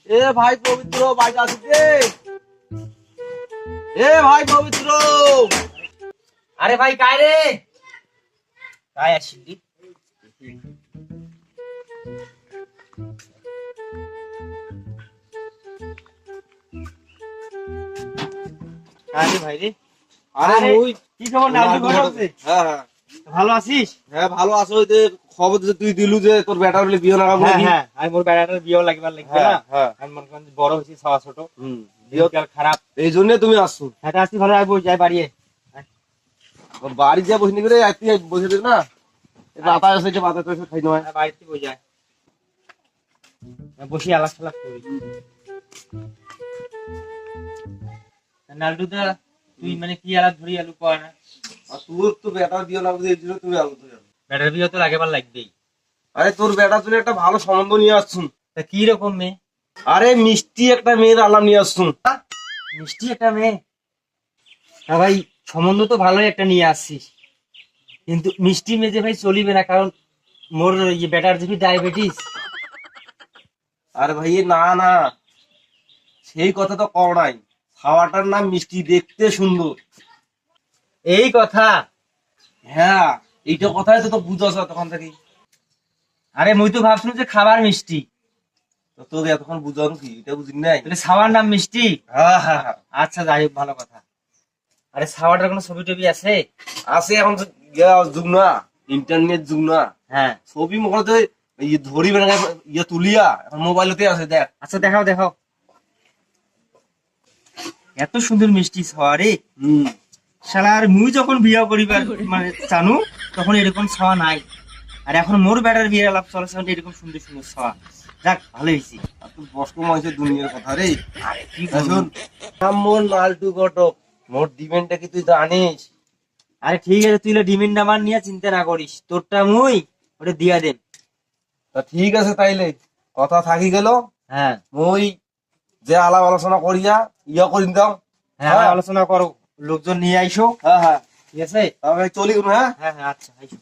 এ ভাই পবিত্র বাইরে আসছে। এ ভাই পবিত্র। আরে ভাই কায় রে কায় আসলি আরে ভাই রে আরে আরে, ওই কি খবর নাম ঘর আছে হ্যাঁ হ্যাঁ ভালো আছিস হ্যাঁ ভালো আছো। ওই যে খবর যে তুই দিলু যে তোর বেটা বলে বিয়ে লাগাবো হ্যাঁ নাকি? হ্যাঁ আমি মোর বেড়াটার বিয়ে লাগবে হ্যাঁ না হ্যাঁ আমি মনে করেন বড় হয়েছি সবা ছোট হুম দিনকাল খারাপ এই জন্য তুমি আসছো। হ্যাঁ আসছি ভালো আইবো যাই বাড়িয়ে বাড়ি যা বসে করে তুই বসে দিস না বাতা আছে যে বাতা তো খাই নয়। বাড়িতে বই যায় বসে আলাপ সালাপ করি নালটুদা তুই মানে কি আলাপ ধরি আলু কর না আর তোর তো বেটার বিয়ে লাগবে এই জন্য তুমি আলো তো। বেটার বিয়ে তো লাগেবার লাগবেই আরে তোর বেটার জন্য একটা ভালো সম্বন্ধ নিয়ে আসছুন। তা কি রকম মেয়ে আরে মিষ্টি একটা মেয়ের আলাম নিয়ে আসছুন। মিষ্টি একটা মেয়ে হ্যাঁ ভাই সম্বন্ধ তো ভালোই একটা নিয়ে আসছিস কিন্তু মিষ্টি মেয়ে যে ভাই চলিবে না কারণ মোর বেটার যদি ডায়াবেটিস আরে ভাই না না সেই কথা তো কও নাই। খাওয়াটার নাম মিষ্টি, দেখতে সুন্দর। এই কথা হ্যাঁ এইটা কথাই তো বুঝাছ তখন থেকে। আরে মুই তো ভাবছিলাম যে খাবার মিষ্টি তো তোর এতক্ষণ বুঝান কি এটা বুঝিনি নাই? তাহলে সাওয়ার নাম মিষ্টি হ্যাঁ হ্যাঁ হ্যাঁ আচ্ছা যাই হোক ভালো কথা আরে সাওয়ারটার কোনো ছবি টবি আছে আছে। এখন তো যুগ না, ইন্টারনেট যুগ না। হ্যাঁ ছবি মনে তো ধরি বেড়া তুলিয়া এখন মোবাইলতে আছে দেখ। আচ্ছা দেখাও দেখাও এত সুন্দর মিষ্টি ছাওয়া রে হম শালা আর মুই যখন বিয়া করিবার মানে জানু তখন এরকম ছাওয়া নাই আর এখন মোর বেটার বিয়ের আলাপ চলছে এরকম সুন্দর সুন্দর ছাওয়া যাক ভালো হয়েছি আর তোর কষ্ট মাইছে দুনিয়ার কথা রে। আরে কি শুন মোর লালটু ঘটক, মোর ডিমেন্টটা কি তুই জানিস? আরে ঠিক আছে তুই ডিমিন্ড নাম্বার নিয়ে চিন্তা না করিস তোরটা মুই ওটা দিয়া দেন তা ঠিক আছে তাইলে কথা থাকি গেল। হ্যাঁ মই যে আলাপ আলোচনা করিয়া ইয়া করিন দাও। হ্যাঁ হ্যাঁ। আলোচনা করো লোকজন নিয়ে আইসো হ্যাঁ হ্যাঁ ঠিক আছে তবে চলি গেল। হ্যাঁ হ্যাঁ হ্যাঁ আচ্ছা আইসো